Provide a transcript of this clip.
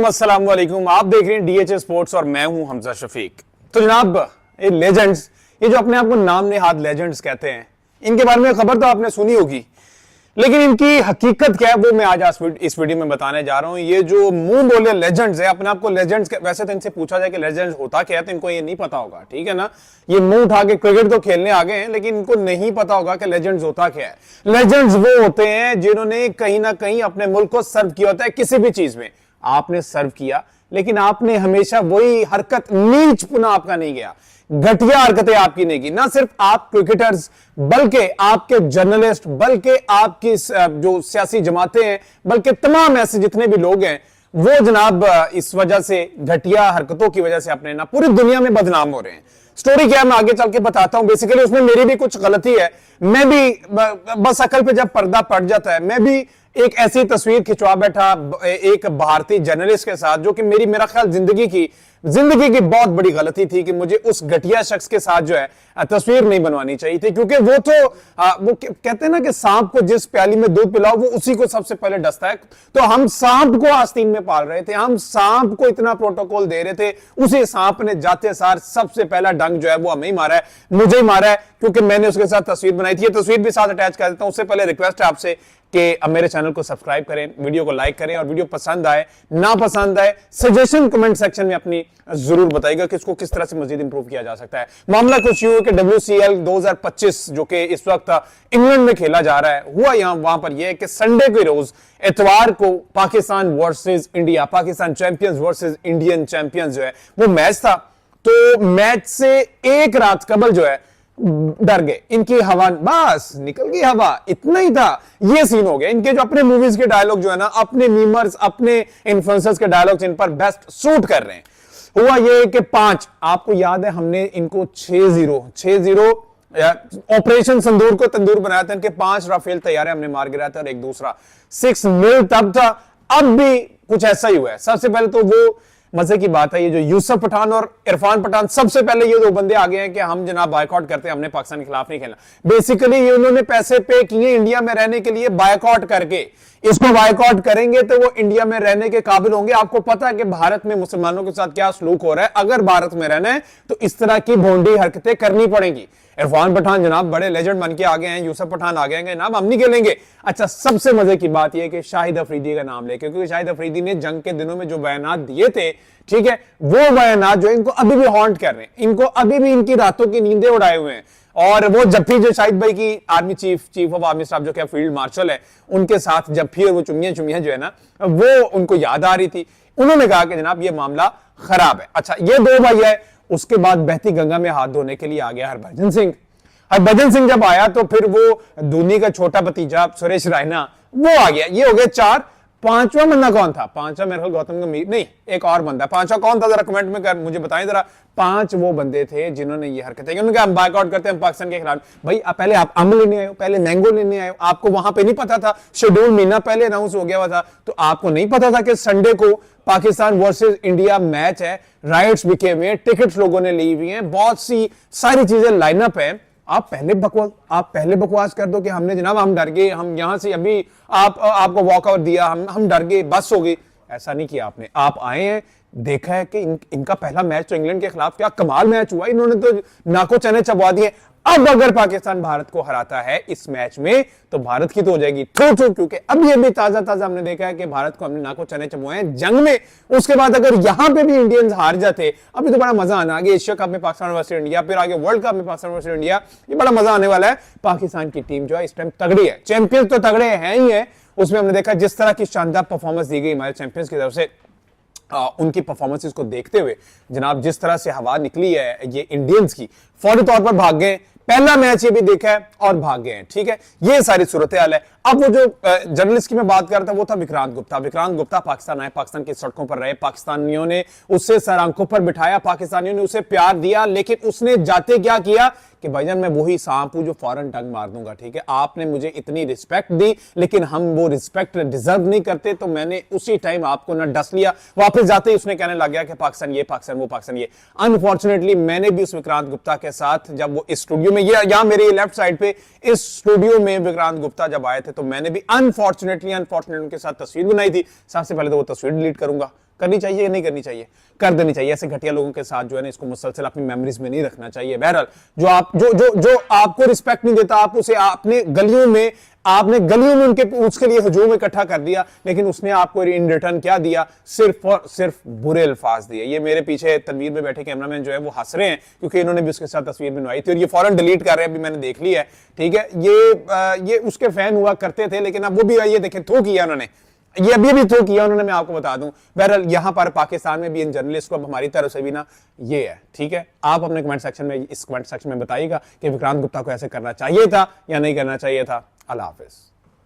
अस्सलाम वालेकुम। आप देख रहे हैं डीएचए स्पोर्ट्स और मैं हूं हमजा शफीक। तो जनाब, ये लेजेंड्स, ये जो अपने आप को नाम नेहाद लेजेंड्स कहते हैं, इनके बारे में खबर तो आपने सुनी होगी, लेकिन इनकी हकीकत क्या है वो मैं आज इस वीडियो में बताने जा रहा हूं। ये जो मुंह बोले लेजेंड्स है, अपने आप को लेजेंड्स, वैसे तो इनसे पूछा जाए कि लेजेंड्स होता क्या है तो इनको ये नहीं पता होगा, ठीक है ना। ये मुंह उठा के क्रिकेट तो खेलने आ गए हैं, लेकिन इनको नहीं पता होगा कि लेजेंड्स होता क्या है। लेजेंड्स वो होते हैं जिन्होंने कहीं ना कहीं अपने मुल्क को सर्व किया होता है। किसी भी चीज में आपने सर्व किया, लेकिन आपने हमेशा वही हरकत, नीच पुना आपका नहीं गया, घटिया हरकतें आपकी नहीं की। ना सिर्फ आप क्रिकेटर्स, बल्कि आपके जर्नलिस्ट, बल्कि आपकी जो सियासी जमातें हैं, बल्कि तमाम ऐसे जितने भी लोग हैं, वो जनाब इस वजह से, घटिया हरकतों की वजह से अपने ना पूरी दुनिया में बदनाम हो रहे हैं। स्टोरी क्या है मैं आगे चल के बताता हूं। बेसिकली उसमें मेरी भी कुछ गलती है। मैं भी बस अकल पे जब पर्दा पड़ जाता है, मैं भी एक ऐसी तस्वीर खिंचवा बैठा एक भारतीय जर्नलिस्ट के साथ, जो कि मेरा ख्याल जिंदगी की बहुत बड़ी गलती थी कि मुझे उस घटिया शख्स के साथ जो है तस्वीर नहीं बनवानी चाहिए थी। क्योंकि वो तो वो कहते हैं ना कि सांप को जिस प्याली में दूध पिलाओ वो उसी को सबसे पहले डसता है। तो हम सांप को आस्तीन में पाल रहे थे, हम सांप को इतना प्रोटोकॉल दे रहे थे, उसी सांप ने जाते सार सबसे पहला डंग जो है वो हमें ही मारा है, मुझे ही मारा है, क्योंकि मैंने उसके साथ तस्वीर बनाई थी। ये तस्वीर भी साथ अटैच कर देता हूं। उससे पहले रिक्वेस्ट है आपसे कि अब मेरे चैनल को सब्सक्राइब करें, वीडियो को लाइक करें, और वीडियो पसंद आए ना पसंद आए सजेशन कमेंट सेक्शन में अपनी जरूर बताइएगा कि इसको किस तरह से मजीद इंप्रूव किया जा सकता है। मामला कुछ यूं है कि WCL 2025 जो कि इस वक्त इंग्लैंड में खेला जा रहा है, हुआ यहां वहां पर यह है कि संडे के रोज, इतवार को, Pakistan versus India, Pakistan champions versus Indian champions जो है वो मैच था। तो मैच से एक रात कबल जो है डर गए, इनकी हवा बस निकल गई, हवा इतना ही था। ये सीन हो गया। इनके जो अपने मूवीज के डायलॉग जो है ना, अपने मीमर्स, अपने इन्फ्लुएंसर्स के डायलॉग्स इन पर बेस्ट सूट कर रहे हैं। हुआ ये कि 5, आपको याद है हमने इनको 6-0 ऑपरेशन संदूर को तंदूर बनाया था। इनके 5 राफेल तैयारे हमने मार गिराया था और एक दूसरा 6 मिल तब था। अब भी कुछ ऐसा ही हुआ है। सबसे पहले तो वो मजे की बात है, ये जो यूसुफ पठान और इरफान पठान, सबसे पहले ये 2 बंदे आगे हैं कि हम जनाब बायकॉट करते हैं, हमने पाकिस्तान के खिलाफ नहीं खेलना। बेसिकली ये उन्होंने पैसे पे किए इंडिया में रहने के लिए, बायकॉट करके। इसको बायकॉट करेंगे तो वो इंडिया में रहने के काबिल होंगे। आपको पता है कि भारत में मुसलमानों के साथ क्या सलूक हो रहा है। अगर भारत में रहना है तो इस तरह की भोंडी हरकतें करनी पड़ेंगी। इरफान पठान जनाब बड़े लेजेंड बन के आ गए हैं, यूसुफ पठान आ गए हैं, जनाब हम नहीं खेलेंगे। अच्छा, सबसे मजे की बात यह कि शाहिद अफरीदी का नाम लेके, क्योंकि शाहिद अफरीदी ने जंग के दिनों में जो बयानात दिए थे, ठीक है, वो बयानात जो इनको अभी भी हॉन्ट कर रहे हैं, इनको अभी भी इनकी रातों की नींदें उड़ाए हुए हैं। और वो जफ्फी जो शाहिद भाई की army chief of army staff जो क्या फील्ड मार्शल है, उनके साथ जफ्फी और वो चुम्मियां जो है ना, वो उनको याद आ रही थी। उन्होंने कहा कि जनाब ये मामला खराब है। अच्छा, ये 2 भाई है। उसके बाद बहती गंगा में हाथ धोने के लिए आ गया हरभजन सिंह। हरभजन सिंह जब आया तो फिर वो धोनी का छोटा भतीजा सुरेश रैना वो आ गया। ये हो गया 4। 5वां बंदा कौन था? 5वां मेरे ख्याल गौतम गंभीर नहीं, एक और बंदा। 5वां कौन था जरा कमेंट में कर मुझे बताएं जरा। 5 वो बंदे थे जिन्होंने ये हरकतें की। उन्होंने कहा हम बायकॉट करते हैं पाकिस्तान के खिलाफ। भाई पहले आप अम्ब लेने आए हो, पहले मैंगो लेने आए हो, आपको वहां पे नहीं पता था, शेड्यूल महीना पहले अनाउंस हो गया हुआ था, तो आपको नहीं पता था कि संडे को पाकिस्तान वर्सेस इंडिया मैच है, राइट्स बिके हुए हैं, टिकट्स लोगों ने ली हुई हैं, बहुत सी सारी चीजें लाइनअप है। आप पहले बकवास कर दो कि हमने जनाब हम डर गए, हम यहां से अभी आपको वॉकआउट दिया, हम डर गए, बस हो गई। ऐसा नहीं किया आपने। आप आए हैं, देखा है कि इनका पहला मैच तो इंग्लैंड के खिलाफ क्या कमाल मैच हुआ, इन्होंने तो नाको चने चबवा दिए। अब अगर पाकिस्तान भारत को हराता है इस मैच में तो भारत की तो हो जाएगी थू, क्योंकि अब ये भी ताजा हमने देखा है कि भारत को हमने नाको चने चबवाए हैं जंग में। उसके बाद अगर यहां पे भी इंडियंस हार जाते, अभी तो बड़ा मजा आना, आगे एशिया कप में पाकिस्तान वर्सेस इंडिया, फिर आगे वर्ल्ड कप में पाकिस्तान वर्सेस इंडिया, ये बड़ा मजा आने वाला है। पाकिस्तान की टीम जो है इस टाइम तगड़ी है, चैंपियंस तो तगड़े हैं ही है। उसमें हमने देखा जिस तरह की शानदार परफॉर्मेंस दी गई हमारे चैंपियंस की तरफ से, उनकी परफॉर्मेंसेस को देखते हुए जनाब जिस तरह से हवा निकली है ये इंडियंस की, फौरी तौर पर भाग गए। पहला मैच ये भी देखा है और भाग गए हैं, ठीक है, ये सारी सूरत हाल है। अब वो जो जर्नलिस्ट की मैं बात कर रहा था वो था विक्रांत गुप्ता। विक्रांत गुप्ता पाकिस्तान आए, पाकिस्तान की सड़कों पर रहे, पाकिस्तानियों ने उससे सर आंखों पर बिठाया, पाकिस्तानियों ने उसे प्यार दिया, लेकिन उसने जाते क्या किया कि भाईजान मैं वही सांप हूं जो फौरन टंग मार दूंगा, ठीक है, आपने मुझे इतनी रिस्पेक्ट दी लेकिन हम वो रिस्पेक्ट डिजर्व नहीं करते, तो मैंने उसी टाइम आपको ना डस लिया। वापस जाते ही उसने कहने लग गया कि पाकिस्तान ये, पाकिस्तान वो, पाकिस्तान ये। अनफॉर्चुनेटली मैंने भी उस विक्रांत गुप्ता के साथ जब वो इस स्टूडियो में, ये यहां मेरे लेफ्ट साइड पे इस स्टूडियो में विक्रांत गुप्ता जब आए थे तो मैंने भी अनफॉर्चुनेटली उनके साथ तस्वीर बनाई थी। सबसे पहले तो वो तस्वीर डिलीट करूंगा, करनी चाहिए या नहीं करनी चाहिए? कर देनी चाहिए। ऐसे घटिया लोगों के साथ जो है ना, इसको मुसलसल अपनी मेमोरीज में नहीं रखना चाहिए। बहरहाल जो आप जो आपको रिस्पेक्ट नहीं देता, आप उसे आपने गलियों में उनके उसके लिए हजूम इकट्ठा कर दिया, लेकिन उसने आपको इन रिटर्न क्या दिया? सिर्फ और सिर्फ बुरे अल्फाज दिए। ये मेरे पीछे तनवीर में बैठे कैमरामैन जो है वो हंस रहे हैं, क्योंकि इन्होंने भी उसके साथ तस्वीर बनवाई थी और ये फौरन डिलीट कर रहे हैं, अभी मैंने देख लिया है। ठीक है, ये उसके फैन हुआ करते थे, लेकिन अब वो भी ये देखें थ्रो किया उन्होंने, ये अभी भी थ्रो किया उन्होंने, मैं आपको बता दूं। बहरहाल यहां पर पाकिस्तान में भी इन जर्नलिस्ट को अब हमारी तरफ से भी ना ये है। ठीक है, आप अपने कमेंट सेक्शन में, इस कमेंट सेक्शन में बताइएगा कि विक्रांत गुप्ता को ऐसे करना चाहिए था या नहीं करना चाहिए था। अल्लाह हाफिज।